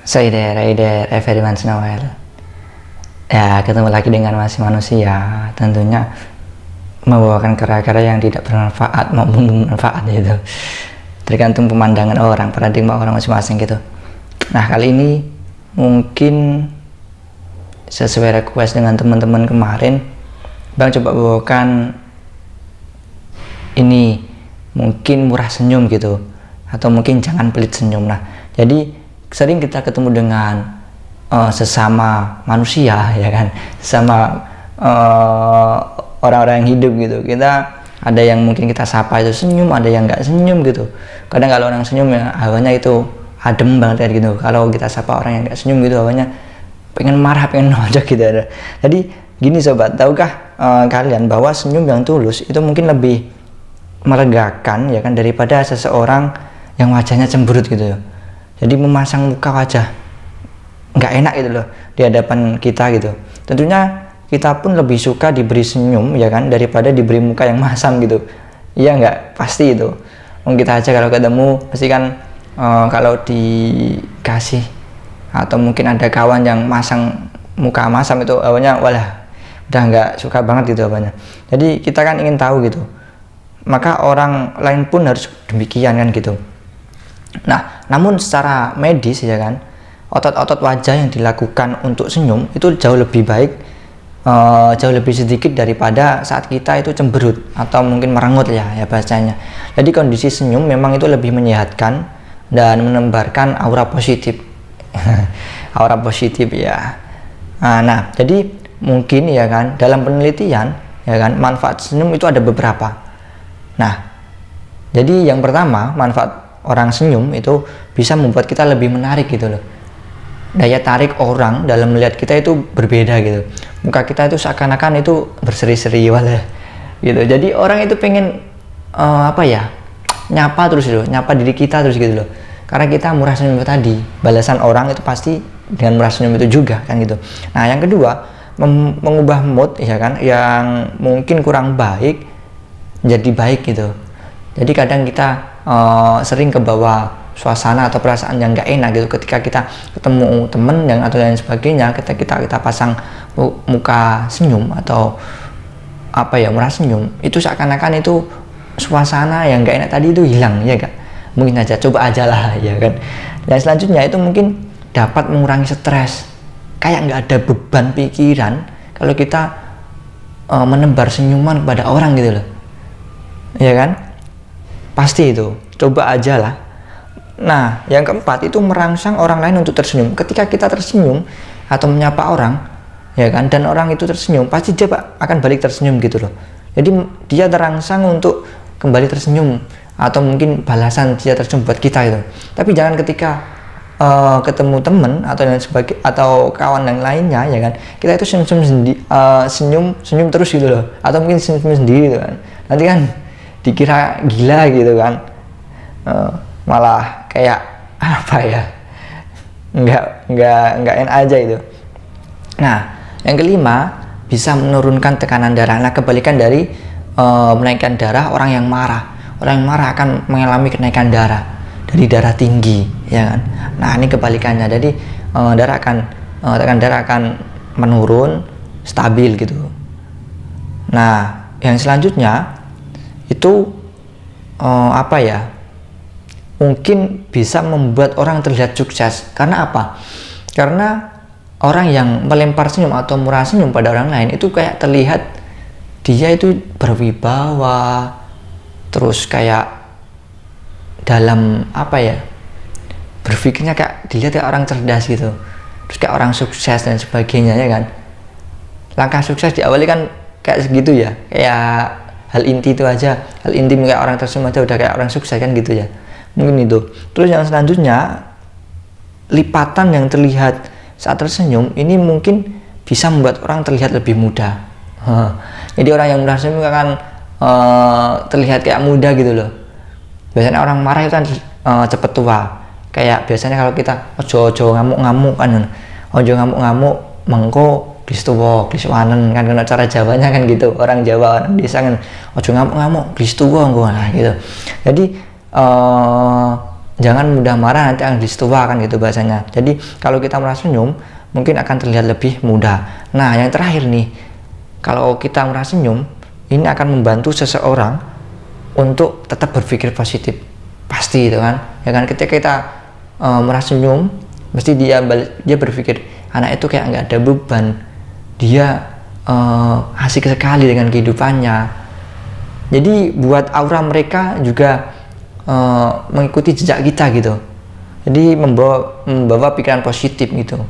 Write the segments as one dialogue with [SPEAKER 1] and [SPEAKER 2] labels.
[SPEAKER 1] Hey there, everyone Noel. Ya, ketemu lagi dengan masih manusia, tentunya membawakan karya-karya yang tidak bermanfaat maupun bermanfaat gitu. Tergantung pemandangan orang, paradigma orang masing-masing gitu. Nah, kali ini mungkin sesuai request dengan teman-teman kemarin, Bang coba bawakan ini, mungkin murah senyum gitu, atau mungkin jangan pelit senyum. Nah, jadi sering kita ketemu dengan sesama manusia, ya kan, sama orang-orang yang hidup gitu. Kita ada yang mungkin kita sapa itu senyum, ada yang nggak senyum gitu. Kadang kalau orang senyum ya hawanya itu adem banget gitu. Kalau kita sapa orang yang nggak senyum gitu hawanya pengen marah, pengen nojok gitu. Jadi gini sobat, tahukah kalian bahwa senyum yang tulus itu mungkin lebih melegakan, ya kan, daripada seseorang yang wajahnya cemberut gitu. Jadi memasang muka wajah nggak enak gitu loh di hadapan kita gitu. Tentunya kita pun lebih suka diberi senyum, ya kan, daripada diberi muka yang masam gitu. Iya nggak? Pasti itu. Mungkin kita aja kalau ketemu pasti kan kalau dikasih atau mungkin ada kawan yang masang muka masam itu awalnya walah udah nggak suka banget gitu awalnya. Jadi kita kan ingin tahu gitu. Maka orang lain pun harus demikian kan gitu. Nah, namun secara medis, ya kan, otot-otot wajah yang dilakukan untuk senyum itu jauh lebih baik, jauh lebih sedikit daripada saat kita itu cemberut atau mungkin merengut ya bahasanya. Jadi kondisi senyum memang itu lebih menyehatkan dan menebarkan aura positif. Aura positif ya. Nah, jadi mungkin ya kan dalam penelitian, ya kan, manfaat senyum itu ada beberapa. Nah, jadi yang pertama, manfaat orang senyum itu bisa membuat kita lebih menarik gitu loh. Daya tarik orang dalam melihat kita itu berbeda gitu. Muka kita itu seakan-akan itu berseri-seri walah gitu. Jadi orang itu pengen nyapa terus loh, nyapa diri kita terus gitu loh. Karena kita murah senyum tadi, balasan orang itu pasti dengan murah senyum itu juga kan gitu. Nah, yang kedua, mengubah mood, ya kan, yang mungkin kurang baik jadi baik gitu. Jadi kadang kita sering kebawa suasana atau perasaan yang nggak enak gitu ketika kita ketemu temen yang atau lain sebagainya. Kita pasang muka senyum atau murah senyum, itu seakan-akan itu suasana yang nggak enak tadi itu hilang, ya kan. Mungkin aja, coba aja lah, ya kan. Dan selanjutnya itu mungkin dapat mengurangi stres, kayak nggak ada beban pikiran kalau kita menebar senyuman kepada orang gitu loh, ya kan. Pasti itu, coba aja lah. Nah, yang keempat itu merangsang orang lain untuk tersenyum. Ketika kita tersenyum atau menyapa orang, ya kan, dan orang itu tersenyum, pasti dia akan balik tersenyum gitu loh. Jadi dia terangsang untuk kembali tersenyum atau mungkin balasan dia tersenyum buat kita itu. Tapi jangan ketika ketemu temen atau lain sebagainya atau kawan yang lainnya, ya kan, kita itu senyum terus gitu loh, atau mungkin senyum sendiri gitu kan. Nanti kan dikira gila gitu kan, malah kayak nggak enak aja itu. Nah, yang kelima bisa menurunkan tekanan darah. Nah, kebalikan dari menaikkan darah, orang yang marah akan mengalami kenaikan darah dari darah tinggi, ya kan. Nah, ini kebalikannya. Jadi tekanan darah akan menurun, stabil gitu. Nah, yang selanjutnya itu mungkin bisa membuat orang terlihat sukses. Karena apa? Karena orang yang melempar senyum atau murah senyum pada orang lain itu kayak terlihat dia itu berwibawa, terus kayak dalam berpikirnya kayak dilihat kayak orang cerdas gitu, terus kayak orang sukses dan sebagainya, ya kan. Langkah sukses diawali kan kayak segitu ya, kayak hal inti itu aja, hal intim kayak orang tersenyum aja udah kayak orang sukses kan gitu ya, mungkin itu. Terus yang selanjutnya, lipatan yang terlihat saat tersenyum ini mungkin bisa membuat orang terlihat lebih muda. Jadi orang yang mudah senyum akan terlihat kayak muda gitu loh. Biasanya orang marah itu kan cepet tua. Kayak biasanya kalau kita ojo ngamuk-ngamuk kan, ojo ngamuk-ngamuk mengko Kristuwo, Kriswanen kan, kena cara Jawanya kan gitu, orang Jawa, orang desa kan, ojo ngamuk-ngamuk Kristuwo gitu. Jadi jangan mudah marah, nanti akan disetuakan gitu bahasanya. Jadi kalau kita merasa senyum mungkin akan terlihat lebih mudah. Nah yang terakhir nih, kalau kita merasa senyum ini akan membantu seseorang untuk tetap berpikir positif, pasti itu kan ya kan. Ketika kita merasa senyum, mesti dia berpikir anak itu kayak nggak ada beban, dia asik sekali dengan kehidupannya. Jadi buat aura mereka juga mengikuti jejak kita gitu. Jadi membawa pikiran positif gitu.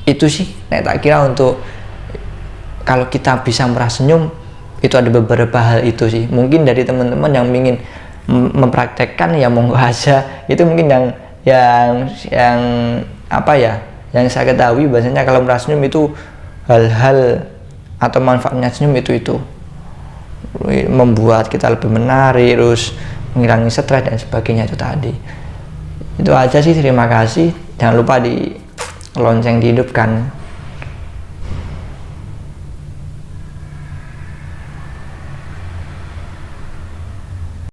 [SPEAKER 1] Itu sih tak kira untuk kalau kita bisa merasa senyum, itu ada beberapa hal itu sih. Mungkin dari teman-teman yang ingin mempraktekkan ya monggo aja. Itu mungkin yang apa ya, yang saya ketahui bahasanya kalau merasa senyum itu hal-hal atau manfaatnya senyum itu membuat kita lebih menarik, terus mengurangi stres dan sebagainya. Itu tadi itu aja sih. Terima kasih, jangan lupa di lonceng dihidupkan.